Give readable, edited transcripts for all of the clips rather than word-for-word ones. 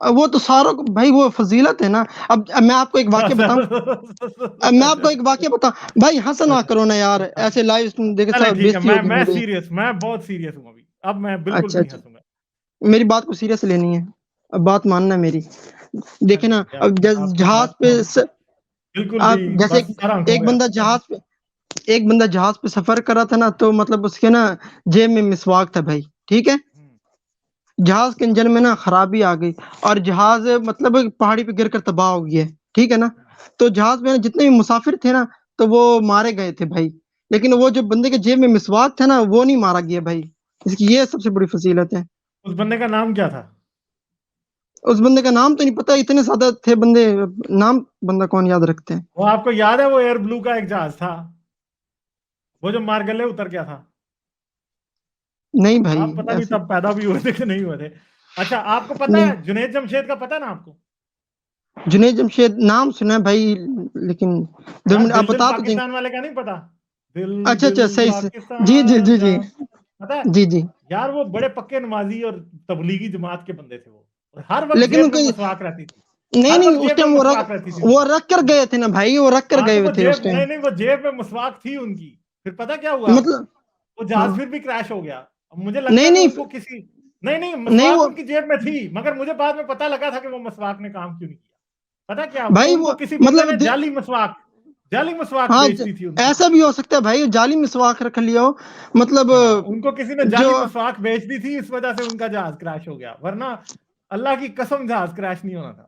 وہ تو ساروں کو بھائی وہ فضیلت ہے نا. اب میں آپ کو ایک واقعہ بتاؤں, اب میں آپ کو ایک واقعہ بتاؤں بھائی, ہنسا نہ کرو نا یار, ایسے لائیو دیکھے چلے سب ٹھیک ہے, بےزتی ہوگی میں میری. سیریس, میں بہت سیریس ہوں ابھی, اب میں بالکل اچھا بھی نہیں اچھا, ہنسوں گا. میری بات کو سیریس لینی ہے, اب بات ماننا ہے میری. دیکھیں نا, چلے اب آپ کی جہاز بات پہ تو بالکل آپ بھی جیسے بس سر ہو ایک گیا. بندہ جہاز پہ سفر کر رہا تھا نا, تو مطلب اس کے نا جیب میں مسواک تھا بھائی, ٹھیک ہے. جہاز کے انجن میں نا خرابی آ گئی, اور جہاز مطلب پہاڑی پہ گر کر تباہ ہو گیا, ٹھیک ہے نا. تو جہاز میں جتنے بھی مسافر تھے نا, تو وہ مارے گئے تھے بھائی, لیکن وہ جو بندے کے جیب میں مسواک تھا نا, وہ نہیں مارا گیا بھائی. اس کی یہ سب سے بڑی فضیلت ہے. اس بندے کا نام کیا تھا؟ اس بندے کا نام تو نہیں پتا, اتنے زیادہ تھے بندے, نام بندہ کون یاد رکھتے ہیں. وہ آپ کو یاد ہے وہ ایئر بلو کا ایک جہاز تھا, وہ جو مارگلے اتر گیا تھا؟ نہیں بھائی آپ پتہ نہیں ایسے. تب پیدا بھی ہوئے تھے کہ نہیں ہوئے تھے. اچھا آپ کو پتا نہیں, ہے جنید جمشید کا پتہ ہے نا آپ کو؟ جنید جمشید نام سنا ہے بھائی, لیکن دو یار منٹ آپ دل دل بتا تو دیں. پاکستان والے کا نہیں پتا؟ دل اچھا دل اچھا, صحیح سے, جی جی پاکستان جی جی جان, پتا ہے جی جی. یار وہ بڑے پکے نمازی اور تبلیغی جماعت کے بندے تھے. وہ ہر وقت لیکن جیب ان میں کو مسواک رہتی تھی, نہیں ہر نہیں, وقت اس جیب میں ٹائم مسواک رہتی تھی ان وہ کی. رکھ کر گئے تھے نا بھائی, وہ رکھ کر ہاں گئے تو ہوئے وہ تھے اس جیب, ٹائم. نہیں وہ جیب میں مسواک تھی ان کی. پھر پتا کیا ہوا, مطلب وہ ہاں, جہاز پھر بھی کریش ہو گیا. اب مجھے لگتا نہیں ہے کہ نہیں ان کو کسی, نہیں نہیں مسواک وہ ان کی جیب میں تھی, مگر مجھے بعد میں پتا لگا تھا کہ وہ مسواک نے کام کیوں نہیں کیا. پتا کیا, وہ بھائی, ان وہ کو کسی بندے مطلب نے جعلی مسواک ہاں, بیچ دی تھی ان کو. ایسا بھی ہو سکتا ہے بھائی, جعلی مسواک رکھ لیا ہو, مطلب ہاں ان کو کسی نے جو. جعلی مسواک بیچ دی تھی, اس وجہ سے ان کا جہاز کریش ہو گیا, ورنہ اللہ کی قسم جہاز کریش نہیں ہونا تھا.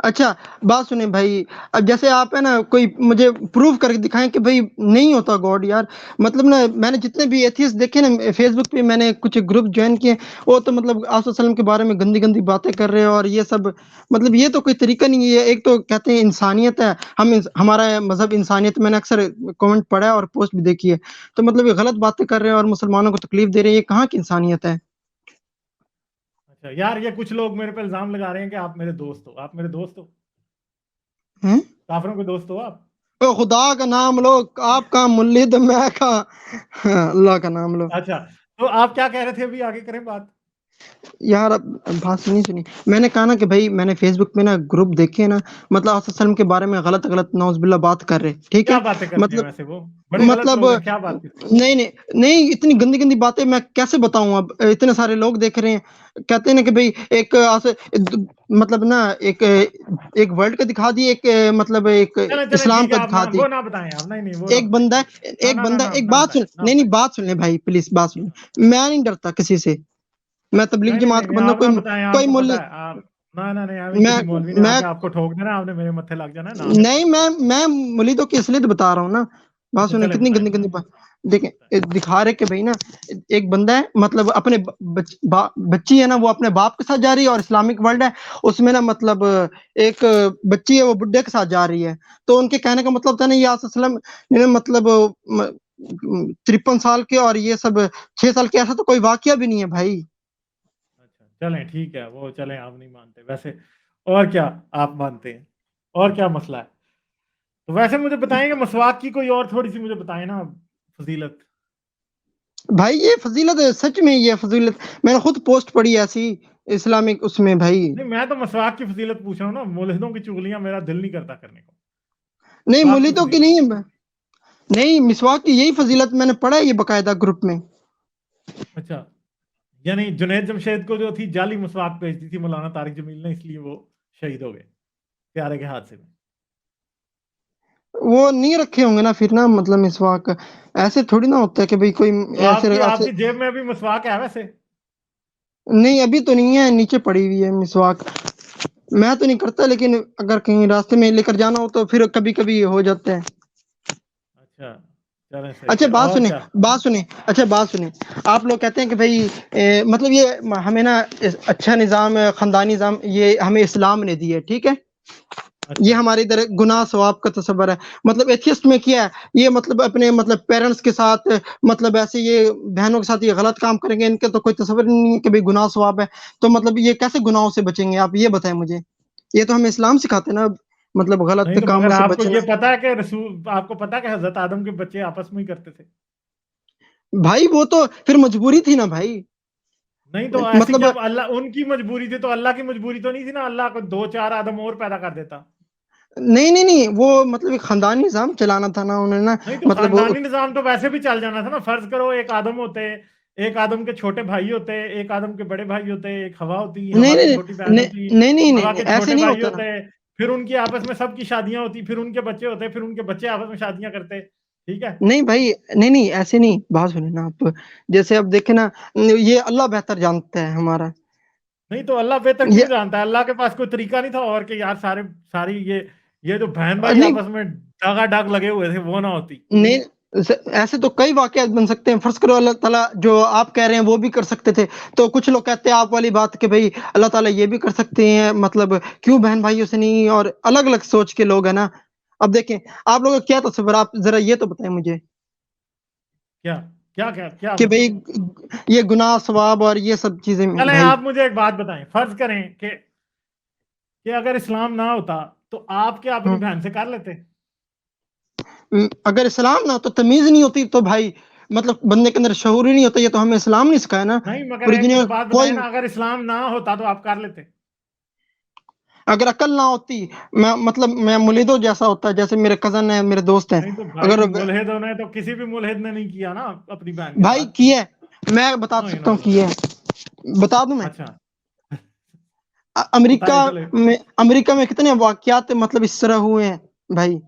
اچھا بات سنیں بھائی, اب جیسے آپ ہے نا کوئی مجھے پروف کر کے دکھائیں کہ بھائی نہیں ہوتا گاڈ یار. مطلب نا میں نے جتنے بھی ایتھیسٹ دیکھے نا فیس بک پہ, میں نے کچھ گروپ جوائن کیے, وہ تو مطلب آپ صلی اللہ علیہ وسلم کے بارے میں گندی گندی باتیں کر رہے ہیں, اور یہ سب مطلب یہ تو کوئی طریقہ نہیں ہے. ایک تو کہتے ہیں انسانیت ہے, ہمارا مذہب انسانیت, میں نے اکثر کامنٹ پڑھا ہے اور پوسٹ بھی دیکھی ہے, تو مطلب یہ غلط باتیں کر رہے ہیں اور مسلمانوں کو تکلیف دے رہے ہیں, یہ کہاں کی انسانیت ہے. اچھا یار, یہ کچھ لوگ میرے پہ الزام لگا رہے ہیں کہ آپ میرے دوست ہو. آپ میرے دوست ہو؟ ہیں؟ کافروں کے دوست ہو آپ؟ او خدا کا نام لو, آپ کا ملید, میں کا اللہ کا نام لو. اچھا تو آپ کیا کہہ رہے تھے, ابھی آگے کریں بات. یار اب بات سنی, میں نے کہا نا کہ بھائی میں نے فیس بک پہ نا گروپ دیکھے نا, مطلب آپ صلی اللہ علیہ وسلم کے بارے میں غلط غلط نعوذ باللہ بات کر رہے, ٹھیک ہے. کیا باتیں کرتے ہیں مطلب ویسے وہ بڑے غلط مطلب لوگ ہیں, کیا بات کرتے ہیں؟ نہیں نہیں نہیں, اتنی گندی گندی باتیں میں کیسے بتاؤں, اب اتنے سارے لوگ دیکھ رہے ہیں. کہتے ہیں نا کہ بھائی ایک مطلب نا ایک ورلڈ کا دکھا دی, ایک مطلب ایک چلیں چلیں اسلام ٹھیک ہے, کا آپ دکھا دی. وہ نہ بتائیں آپ, نہیں وہ نہ ایک بتائیں. بندہ نہ ایک نہ نہ بندہ نہ ایک نہ بات سن, بتائیں, نہ نہیں نہیں بتائیں. بات سن لیں بھائی پلیز, بات سن لیں. میں نہیں ڈرتا کسی سے, میں تبلیغ نہیں نہیں جماعت نہیں کا نہیں, بندہ, آپ نہ کوئی بتائیں, آپ کوئی کو مول پتا ہے آپ, نہ نہیں, ابھی میں کسی مولوی نے آ میں کے آپ کو ٹھوک دینا, آپ نے میرے متھے لگ جانا, نہ نہیں نہیں, بتائیں. میں مریدوں کی اصلیت بتا رہا ہوں نا. بات اچھا سنیں, چلیں کتنی بتائیں گندی بتائیں گندی بات دیکھیں, دکھا رہے کہ بھائی نا ایک بندہ ہے, مطلب اپنے بچی ہے نا, وہ اپنے باپ کے ساتھ جا رہی ہے, اور اسلامک ورلڈ ہے اس میں نا, مطلب ایک بچی ہے وہ بڈھے کے ساتھ جا رہی ہے. تو ان کے کہنے کا مطلب تھا نا, یہ صلی اللہ علیہ وسلم نے مطلب 53 سال کے اور یہ سب 6 سال کے, ایسا تو کوئی واقعہ بھی نہیں ہے بھائی. اچھا چلیں ٹھیک ہے, وہ چلیں آپ نہیں مانتے ویسے, اور کیا آپ مانتے ہیں, اور کیا مسئلہ ہے. تو ویسے مجھے بتائیں گے مسواک کی کوئی اور تھوڑی سی مجھے بتائیں نا فضیلت. بھائی یہ فضیلت ہے سچ میں, یہ فضیلت میں نے خود پوسٹ پڑھی ایسی اسلامک اس میں بھائی. نہیں میں تو مسواک کی فضیلت پوچھ رہا ہوں نا, مولدوں کی چغلیاں میرا دل نہیں کرتا کرنے کو. نہیں مسواک مریدوں کی فضیلت. نہیں ہے, نہیں مسواک کی یہی فضیلت میں نے پڑھا ہے یہ باقاعدہ گروپ میں. اچھا یعنی جنید جمشید کو جو تھی جعلی مسواک بھیج دی تھی مولانا طارق جمیل نے, اس لیے وہ شہید ہو گئے پیارے کے حادثے میں. وہ نہیں رکھے ہوں گے نا پھر نا, مطلب مسواک ایسے تھوڑی نہ ہوتا ہے کہ بھئی کوئی تو ایسے آپ کی جیب میں ابھی مسواک ہے ویسے؟ نہیں ابھی تو نہیں ہے, نیچے پڑی ہوئی ہے مسواک. میں تو نہیں کرتا, لیکن اگر کہیں راستے میں لے کر جانا ہو تو پھر کبھی کبھی ہو جاتا ہے. اچھا چلیں صحیح اچھا ہے, بات اور سنیں, کیا. بات سنیں, آپ لوگ کہتے ہیں کہ بھئی مطلب یہ ہمیں نا اچھا نظام, خاندانی نظام یہ ہمیں اسلام نے دی ہے, ٹھیک ہے. یہ اچھا ہمارے ادھر گناہ ثواب کا تصور ہے. مطلب ایتھیسٹ میں کیا ہے, یہ مطلب اپنے مطلب پیرنٹس کے ساتھ, مطلب ایسے یہ بہنوں کے ساتھ یہ غلط کام کریں گے, ان کا تو کوئی تصور نہیں ہے کہ بھئی گناہ ثواب ہے. تو مطلب یہ کیسے گناہوں سے بچیں گے, آپ یہ بتائیں مجھے. یہ تو ہمیں اسلام سکھاتے ہیں نا, مطلب غلط نہیں تو کاموں مگر سے آپ کو بچنا. یہ پتا ہے کہ آپ کو پتا ہے کہ حضرت آدم کے بچے آپس میں ہی کرتے تھے. بھائی وہ تو پھر مجبوری تھی نا بھائی. نہیں تو ایسی مطلب کیا اللہ ان کی مجبوری تھی، تو اللہ کی مجبوری تو نہیں تھی نا، اللہ کو 2-4 آدم اور پیدا کر دیتا. نہیں وہ مطلب ایک خاندانی نظام چلانا تھا نا انہوں نے نا، نہیں تو مطلب خاندانی نظام تو ویسے بھی چل جانا تھا نا. فرض کرو ایک آدم ہوتے، ایک آدم کے چھوٹے بھائی ہوتے، ایک آدم کے بڑے بھائی ہوتے، ایک ہوا ہوتی، نہیں ہوا کی نہیں چھوٹی بہن ہوتی، ہوا کے ایسے چھوٹے نہیں بھائی ہوتا. ہوتے، پھر ان کی آپس میں سب کی شادیاں ہوتی، پھر ان کے بچے ہوتے، پھر ان کے بچے آپس میں شادیاں کرتے. ٹھیک ہے. نہیں بھائی، نہیں ایسے نہیں. بات سنیں نا آپ، جیسے اب دیکھیں نا، یہ اللہ بہتر جانتا ہے ہمارا. نہیں تو اللہ بہتر یہ کیوں جانتا ہے؟ اللہ کے پاس کوئی طریقہ نہیں تھا اور کہ یار ساری یہ جو بہن بھائی نہیں آپس میں ڈاگا ڈاگ لگے ہوئے تھے وہ نہ ہوتی. نہیں ایسے تو کئی واقعات بن سکتے ہیں. فرض کرو اللہ تعالیٰ جو آپ کہہ رہے ہیں وہ بھی کر سکتے تھے، تو کچھ لوگ کہتے ہیں آپ والی بات کہ بھائی اللہ تعالیٰ یہ بھی کر سکتے ہیں، مطلب کیوں بہن بھائیوں سے نہیں، اور الگ الگ سوچ کے لوگ ہیں نا. اب دیکھیں آپ لوگوں کا کیا تصور، آپ ذرا یہ تو بتائیں مجھے کیا کیا کیا کیا کہ بھائی یہ گناہ ثواب اور یہ سب چیزیں چلیں بھائی. آپ مجھے ایک بات بتائیں. فرض کریں کہ اگر اسلام نہ ہوتا تو آپ کیا اپنی بہن سے کر لیتے؟ اگر اسلام نہ ہو تو تمیز نہیں ہوتی تو بھائی مطلب بندے کے اندر شعور ہی نہیں ہوتا. یہ تو ہمیں اسلام نہیں سکھایا نا. نہیں مگر پوری ایک دنیا مجھے میں بات کوئی، بتائیں نا، اگر اسلام نہ ہوتا تو آپ کر لیتے؟ اگر عقل نہ ہوتی، میں مطلب میں ملیدو جیسا ہوتا ہے، جیسے میرے کزن ہیں، میرے دوست ہیں. نہیں تو بھائی اگر ملحد نے تو کسی بھی ملحد نے نہیں کیا نا اپنی بہن کے بھائی ساتھ. کیا ہے، میں بتا نہیں سکتا ہوں نہیں کیا ہے، بتا دوں میں. اچھا امریکہ بتائیں چلے. میں کتنے واقعات مطلب اس طرح ہوئے ہیں بھائی،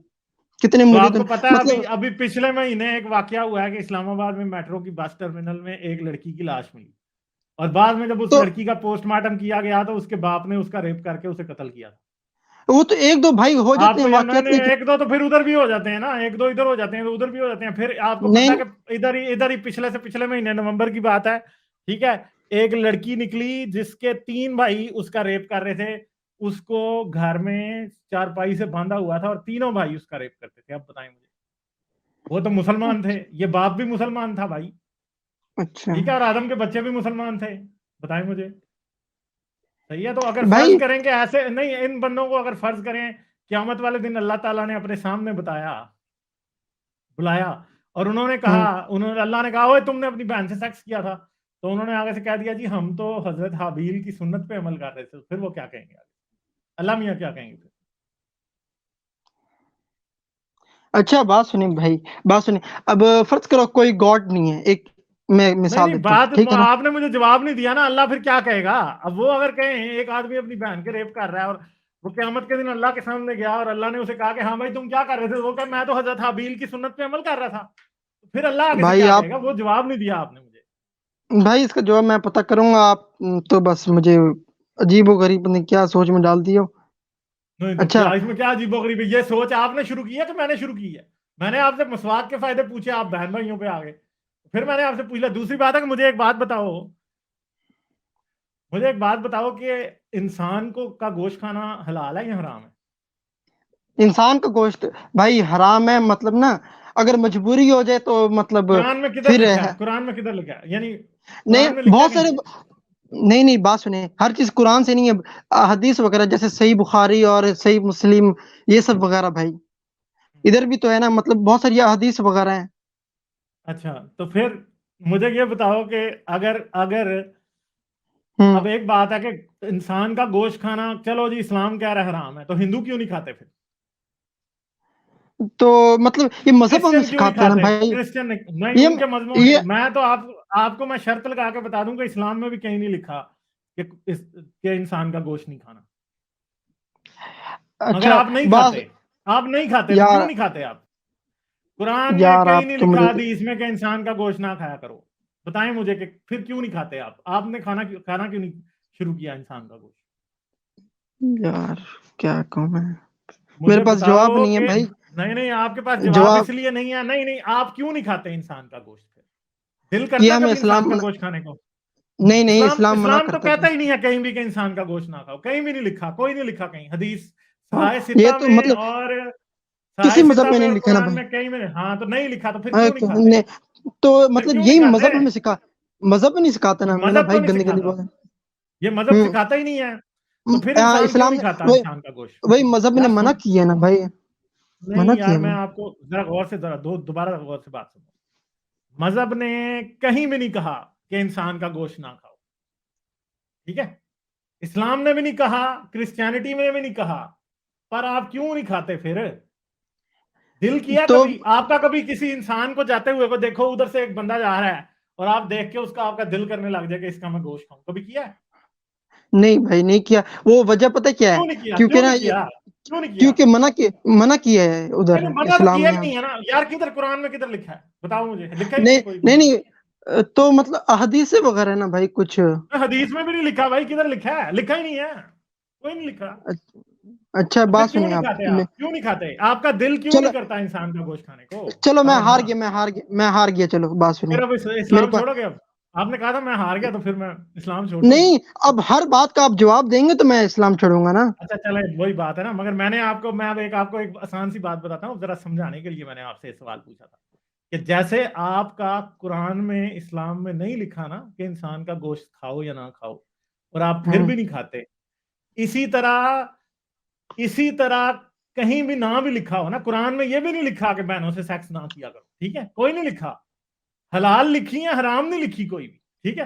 کتنے تو مرید آپ کو پتا ہے مطلب. ابھی پچھلے مہینے ایک واقعہ ہوا ہے کہ اسلام آباد میں میٹرو کی بس ٹرمینل میں ایک لڑکی کی لاش ملی، اور بعد میں جب اس تو لڑکی کا پوسٹ مارٹم کیا گیا تو اس کے باپ نے اس کا ریپ کر کے اسے قتل کیا تھا. وہ تو ایک دو بھائی ہو آپ جاتے کو ہیں نہیں واقعات. نہیں ایک دو تو پھر ادھر بھی ہو جاتے ہیں نا، ایک دو ادھر ہو جاتے ہیں تو ادھر بھی ہو جاتے ہیں. پھر آپ کو پتا نہیں ہے کہ ادھر ہی پچھلے سے پچھلے مہینے نومبر کی بات ہے. ٹھیک ہے. ایک لڑکی نکلی جس کے 3 بھائی اس کا ریپ کر رہے تھے. اس کو گھر میں چارپائی سے باندھا ہوا تھا اور تینوں بھائی اس کا ریپ کرتے تھے. اب بتائیں مجھے، وہ تو مسلمان تھے، یہ باپ بھی مسلمان تھا بھائی. اچھا ٹھیک ہے. اور آدم کے بچے بھی مسلمان تھے. بتائیں مجھے صحیح ہے؟ تو اگر فرض بھائی. کریں کہ ایسے نہیں، ان بندوں کو اگر فرض کریں قیامت والے دن اللہ تعالیٰ نے اپنے سامنے بلایا اور انہوں نے کہا، اللہ نے کہا اوے تم نے اپنی بہن سے سیکس کیا تھا، تو انہوں نے آگے سے کہہ دیا جی ہم تو حضرت حابیل کی سنت پہ عمل کر رہے تھے. پھر وہ کیا کہیں گے آگے؟ اللہ میاں کیا کہیں گے پھر؟ اچھا بات سنیں بھائی، بات سنیں. اب فرض کرو کوئی گاڈ نہیں ہے، ایک میں مثال نہیں دیتا ہوں، بات ٹھیک ہے نا. آپ نے مجھے جواب نہیں دیا نا. اللہ پھر کیا کہے گا؟ اب وہ اگر کہیں ایک آدمی اپنی بہن کے ریپ کر رہا ہے اور وہ قیامت کے دن اللہ کے سامنے گیا اور اللہ نے اسے کہا کہ ہاں بھائی تم کیا کر رہے تھے، وہ کہ میں تو حضرت حابیل کی سنت پہ عمل کر رہا تھا. پھر اللہ آگے سے بھائی کیا آپ، کہے گا؟ وہ جواب نہیں دیا آپ نے مجھے. بھائی اس کا جواب میں پتہ کروں گا. آپ تو بس مجھے عجیب و غریب نے کیا سوچ میں ڈال دی ہو. نہیں تو اچھا کیا اس میں کیا عجیب و غریب ہے؟ یہ سوچ آپ نے شروع کی ہے کہ میں نے شروع کی ہے؟ میں نے آپ سے مسواک کے فائدے پوچھے، آپ بہن بھائیوں پہ آ گئے. پھر میں نے آپ سے پوچھا. دوسری بات ہے کہ مجھے ایک بات بتاؤ کہ انسان کا گوشت کھانا حلال ہے یا حرام ہے؟ انسان کا گوشت بھائی حرام ہے، مطلب نا اگر مجبوری ہو جائے تو مطلب قرآن میں کدھر پھر لکھا ہے. ہے؟ قرآن میں کدھر لکھا ہے؟ یعنی نہیں قرآن میں لکھا ہے بہت کہیں؟ سارے، نہیں بات سنیں، ہر چیز قرآن سے نہیں ہے. حدیث وغیرہ جیسے صحیح بخاری اور صحیح مسلم، یہ سب وغیرہ بھائی ادھر بھی تو ہے نا، مطلب بہت ساری حدیث وغیرہ ہیں. اچھا تو پھر مجھے یہ بتاؤ کہ اگر اب ایک بات ہے کہ انسان کا گوشت کھانا، چلو جی اسلام کہہ رہا ہے حرام ہے، تو ہندو کیوں نہیں کھاتے پھر؟ تو مطلب یہ مذہب ہمیں کرسچن کیوں نہیں سکھاتا ہے نا کھاتے؟ بھائی. کرسچن نہیں، یہ ان کے مذہبوں میں یہ میں تو آپ کو میں شرط لگا کے بتا دوں کہ اسلام میں بھی کہیں نہیں لکھا کہ انسان کا گوشت نہیں کھانا. مگر اچھا آپ نہیں بات کھاتے. آپ نہیں کھاتے تو یار، کیوں نہیں کھاتے آپ؟ قرآن میں یار کہیں آپ نہیں تو لکھا مجھے، حدیث میں کہ انسان کا گوشت نہ کھایا کرو. بتائیں مجھے کہ پھر کیوں نہیں کھاتے آپ نے کھانا کیوں نہیں شروع کیا انسان کا گوشت؟ یار کیا کہوں میں، مجھے میرے پاس جواب بتاؤ نہیں ہے کہ بھائی. نہیں آپ کے پاس جواب جواب اس لیے نہیں ہے. نہیں آپ کیوں نہیں کھاتے انسان کا گوشت؟ دل یہ کرتا ہے ہمیں کبھی انسان اسلام کا گوشت کھانے کو؟ نہیں منع اسلام تو کرتا کہتا ہے. ہی نہیں ہے کہیں بھی کہ انسان کا گوشت نہ کھاؤ. کہیں بھی نہیں لکھا، کوئی نہیں لکھا کہیں. حدیث صحائح یہ ستہ تو میں مطلب اور کسی صحائح ستہ مذہب میں میں نہیں اور لکھا نا قرآن بھائی. میں کہیں میں. ہاں تو نہیں لکھا تو پھر کیوں نہیں کھاتے؟ تو پھر مطلب کیوں نہیں یہی کھاتے؟ مذہب ہمیں مذہب نہیں سکھاتا نا ہمیں نا مذہب تو بھائی، نہیں گندی سکھاتا. بات ہے. یہ مذہب سکھاتا ہی نہیں ہے. تو پھر انسان کیوں اسلام نہیں نے کھاتا انسان کا گوشت؟ وہی مذہب نے یار منع کیا ہے نا بھائی، منع نہیں یار، کیا میں نا. آپ کو ذرا غور سے دوبارہ غور سے بات سنو. مذہب نے کہیں بھی نہیں کہا کہ انسان کا گوشت نہ کھاؤ. ٹھیک ہے, اسلام نے بھی نہیں کہا, کرسچینٹی میں بھی نہیں کہا, پر آپ کیوں نہیں کھاتے پھر؟ دل کیا تو کبھی آپ کا, کبھی کسی انسان کو جاتے ہوئے کو دیکھو, ادھر سے ایک بندہ جا رہا ہے اور آپ دیکھ کے اس کا آپ کا دل کرنے لگ جائے کہ اس کا میں گوشت کھاؤں, کبھی کیا ہے؟ نہیں بھائی نہیں کیا. وہ وجہ پتہ کیا ہے؟ کیوں نہیں کیا, کیونکہ کیوں نا نہیں کیا, کیوں نہیں کیا؟ کیونکہ منع کیا ہے ادھر نہیں, منع تو اسلام کیا نے. ہی نہیں ہے نا یار, کدھر قرآن میں کدھر لکھا ہے بتاؤ مجھے, لکھا ہی نہیں نہیں ہے کوئی نہیں بھی. نہیں تو مطلب احادیث وغیرہ نا بھائی کچھ. حدیث میں بھی نہیں لکھا بھائی, کدھر لکھا ہے؟ لکھا ہی نہیں ہے, کوئی نہیں لکھا. اچھا تو پھر بات کیوں سنیں نہیں آپ. کھاتے, آپ کیوں نہیں کھاتے, آپ کا دل کیوں چلو نہیں کرتا انسان کا گوشت کھانے کو؟ چلو میں بتاؤ ہار نا. گیا میں ہار گیا. چلو بات سنیں پھر اب میرے اسلام پاس. چھوڑو گے؟ اب آپ نے کہا تھا میں ہار گیا تو پھر میں اسلام چھوڑ دوں. نہیں اب ہر بات کا آپ جواب دیں گے تو میں اسلام چھوڑوں گا نا. اچھا چلے, وہی بات ہے نا, مگر میں اب آپ کو ایک آسان سی بات بتاتا ہوں, ذرا سمجھانے کے لیے میں نے آپ سے سوال پوچھا تھا کہ جیسے آپ کا قرآن میں, اسلام میں نہیں لکھا نا کہ انسان کا گوشت کھاؤ یا نہ کھاؤ, اور آپ پھر بھی نہیں کھاتے, اسی طرح کہیں بھی نہ بھی لکھا ہو نا, قرآن میں یہ بھی نہیں لکھا کہ بہنوں سے سیکس نہ کیا کرو, ٹھیک ہے, کوئی نہیں لکھا, حلال لکھی ہے, حرام نہیں لکھی کوئی بھی, ٹھیک ہے.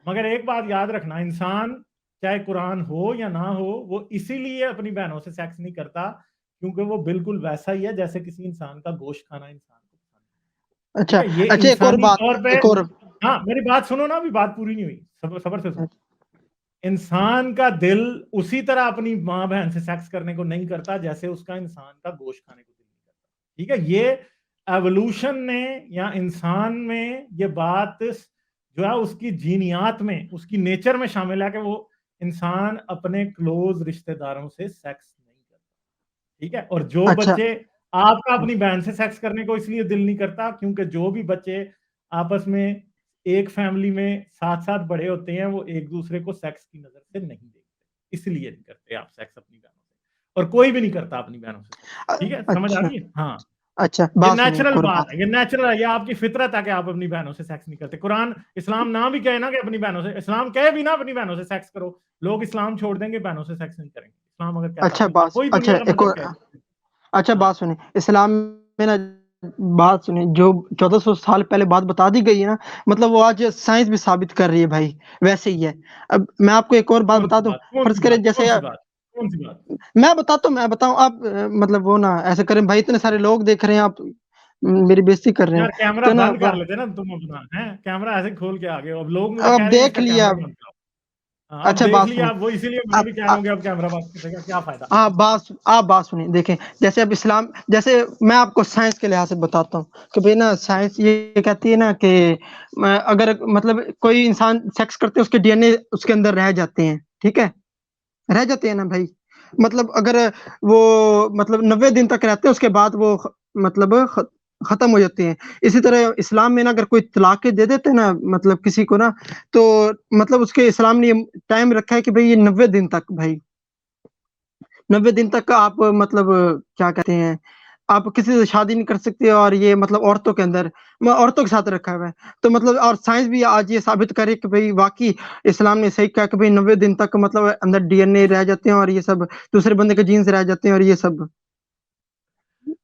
مگر ایک بات یاد رکھنا, انسان چاہے قرآن ہو یا نہ ہو, وہ اسی لیے اپنی بہنوں سے سیکس نہیں کرتا کیونکہ وہ بالکل ویسا ہی ہے جیسے کسی انسان کا گوشت کھانا انسان کو پسند ہے, ٹھیک اچھا ہے. یہ اچھا ایک اور انسانی بات طور پہ, ایک اور. ہاں میری بات سنو نا, ابھی بات پوری نہیں ہوئی, صبر سے سنو. انسان کا دل اسی طرح اپنی ماں بہن سے سیکس کرنے کو نہیں کرتا جیسے اس کا انسان کا گوشت کھانے کو دل نہیں کرتا, ٹھیک ہے. یہ ایوولوشن نے یا انسان میں یہ بات جو ہے اس کی جینیات میں, اس کی نیچر میں شامل ہے کہ وہ انسان اپنے کلوز رشتہ داروں سے سیکس نہیں کرتا, ٹھیک ہے. اور جو اچھا بچے, آپ کا اپنی بہن سے سیکس کرنے کو اس لیے دل نہیں کرتا کیونکہ جو بھی بچے آپس میں ایک فیملی میں ساتھ ساتھ بڑے ہوتے ہیں, وہ ایک دوسرے کو سیکس کی نظر سے نہیں دیکھتے, اس لیے نہیں کرتے آپ سیکس اپنی بہنوں سے, اور کوئی بھی نہیں کرتا اپنی بہنوں سے سیکس, ٹھیک ہے. سمجھ آ اچھا رہی ہے؟ ہاں, اچھا یہ بات سنیں ایک نیچرل اور بات بات. ہے, یہ نیچرل ہے, یہ آپ کی فطرت ہے کہ آپ اپنی بہنوں سے سیکس نہیں کرتے. قرآن اسلام نہ بھی کہے نا کہ اپنی بہنوں سے, اسلام کہے بھی نا اپنی بہنوں سے سیکس کرو, لوگ اسلام چھوڑ دیں گے, بہنوں سے سیکس نہیں کریں گے. اسلام اگر کہتا اچھا بات کوئی اچھا دنیا کا ایک اور مذہب کہے. اچھا ہاں بات سنیں, اسلام میں نا بات سنیں, جو 1400 سال پہلے بات بتا دی گئی ہے نا, مطلب وہ آج سائنس بھی ثابت کر رہی ہے بھائی, ویسے ہی ہے. اب میں آپ کو ایک اور بات کون بتا سی دوں. بات, کون فرض سی کریں بات, جیسے کون سی بات, کون سی بات؟ میں بتاؤں آپ مطلب وہ نا ایسے کریں بھائی, اتنے سارے لوگ دیکھ رہے ہیں, آپ میری بےزتی کر رہے یار ہیں کیمرہ تو نا. بند کر لیتے نا تم اپنا, ہے کیمرہ ایسے کھول کے آگے, اب لوگ مجھے کہہ اب رہے ہیں اس دیکھ کا لیا. کیمرہ بند کرو. ہاں, اب اچھا دیکھ بات لیا, سنیں. اب وہ اسی لیے میں اب بھی کہہ رہا ہوں کہ اب کیمرہ بند کرنے کا کیا فائدہ. آپ بات سنیں, دیکھیں جیسے اب اسلام, جیسے میں آپ کو سائنس کے لحاظ سے بتاتا ہوں کہ بھئی نا سائنس یہ کہتی ہے نا کہ اگر مطلب کوئی انسان سیکس کرتے, اس کے ڈی این اے اس کے اندر رہ جاتے ہیں, ٹھیک ہے, رہ جاتے ہیں نا بھائی. مطلب اگر وہ مطلب 90 دن تک رہتے ہیں, اس کے بعد وہ مطلب ختم ہو جاتے ہیں. اسی طرح اسلام میں نا اگر کوئی طلاق دے دیتے نا مطلب کسی کو نا, تو مطلب اس کے اسلام نے ٹائم رکھا ہے کہ بھئی یہ 90 دن تک, بھائی 90 دن تک آپ مطلب کیا کہتے ہیں, آپ کسی سے شادی نہیں کر سکتے. اور یہ مطلب عورتوں کے اندر, عورتوں کے ساتھ رکھا ہوا ہے. تو مطلب اور سائنس بھی آج یہ ثابت کرے کہ بھئی واقعی اسلام نے صحیح کہا کہ بھئی 90 دن تک مطلب اندر ڈی این اے رہ جاتے ہیں, اور یہ سب دوسرے بندے کے جینز رہ جاتے ہیں, اور یہ سب.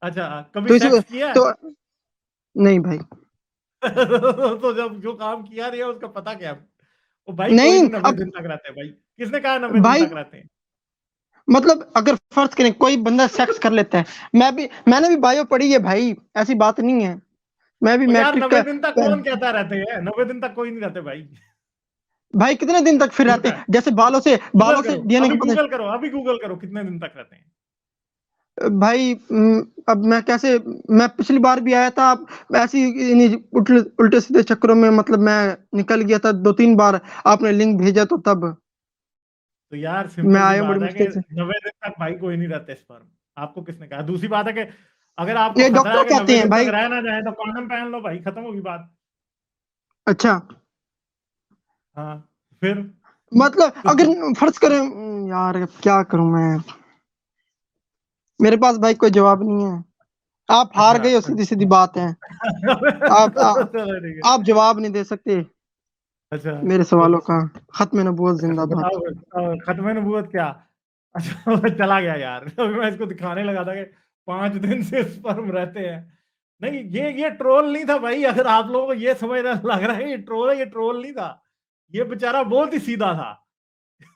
اچھا, کبھی تو اس سیکس کیا ہے؟ تو نہیں بھائی, تو جب جو کام کیا رہی ہے اس کا پتہ کیا ہے؟ وہ بھائی کوئی نہیں. نہیں 90 اب دن تک رہتے ہیں بھائی, کس نے کہا 90 دن بھائی تک رہتے ہیں؟ مطلب اگر فرض کریں کوئی بندہ سیکس کر لیتا ہے, میں نے بھی بایو پڑھی ہے بھائی, ایسی بات نہیں ہے. میں بھی وہ یار میٹرک 90 کا دن تک کون کہتا رہتے ہیں, 90 دن تک کوئی نہیں رہتے بھائی. بھائی کتنے دن تک پھر جھوٹ رہتے ہے, ہیں, جیسے بالوں گوگل سے کرو, ڈی این اے ابھی کا پتہ. گوگل کرو, ابھی گوگل کرو کتنے دن تک رہتے ہیں. بھائی اب میں کیسے, میں پچھلی بار بھی آیا تھا, ایسی الٹے سیدھے چکروں میں مطلب میں نکل گیا تھا 2-3 بار, آپ نے لنک بھیجا تو تب تو یار میں سمپل سی آیا بات بڑی ہے کہ مشکل سے. 90 دن تک بھائی کوئی نہیں رہتے اسپرم. آپ کو کس نے کہا؟ دوسری بات ہے کہ اگر آپ کو یہ خطرہ ڈاکٹر ہے کہ کہتے 90 ہیں دن تک بھائی. رہ نہ جائیں تو کانڈم پہن لو بھائی, ختم ہوگی بات. اچھا ہاں پھر مطلب اگر فرض کریں, یار کیا کروں میں, میرے پاس بھائی کوئی جواب نہیں ہے. آپ ہار اچھا گئے ہو, سیدھی سیدھی بات ہے. چلو ٹھیک ہے. آپ جواب نہیں دے سکتے اچھا میرے سوالوں کا. ختم نبوت اچھا زندہ باد. بتاؤ ختم نبوت کیا. اچھا چلا گیا یار, میں اس کو دکھانے لگا تھا کہ 5 دن سے اسپرم رہتے ہیں. نہیں یہ ٹرول نہیں تھا بھائی, اگر آپ لوگوں کو یہ سمجھ لگ رہا ہے یہ ٹرول ہے, یہ ٹرول نہیں تھا, یہ بیچارہ بہت ہی سیدھا تھا.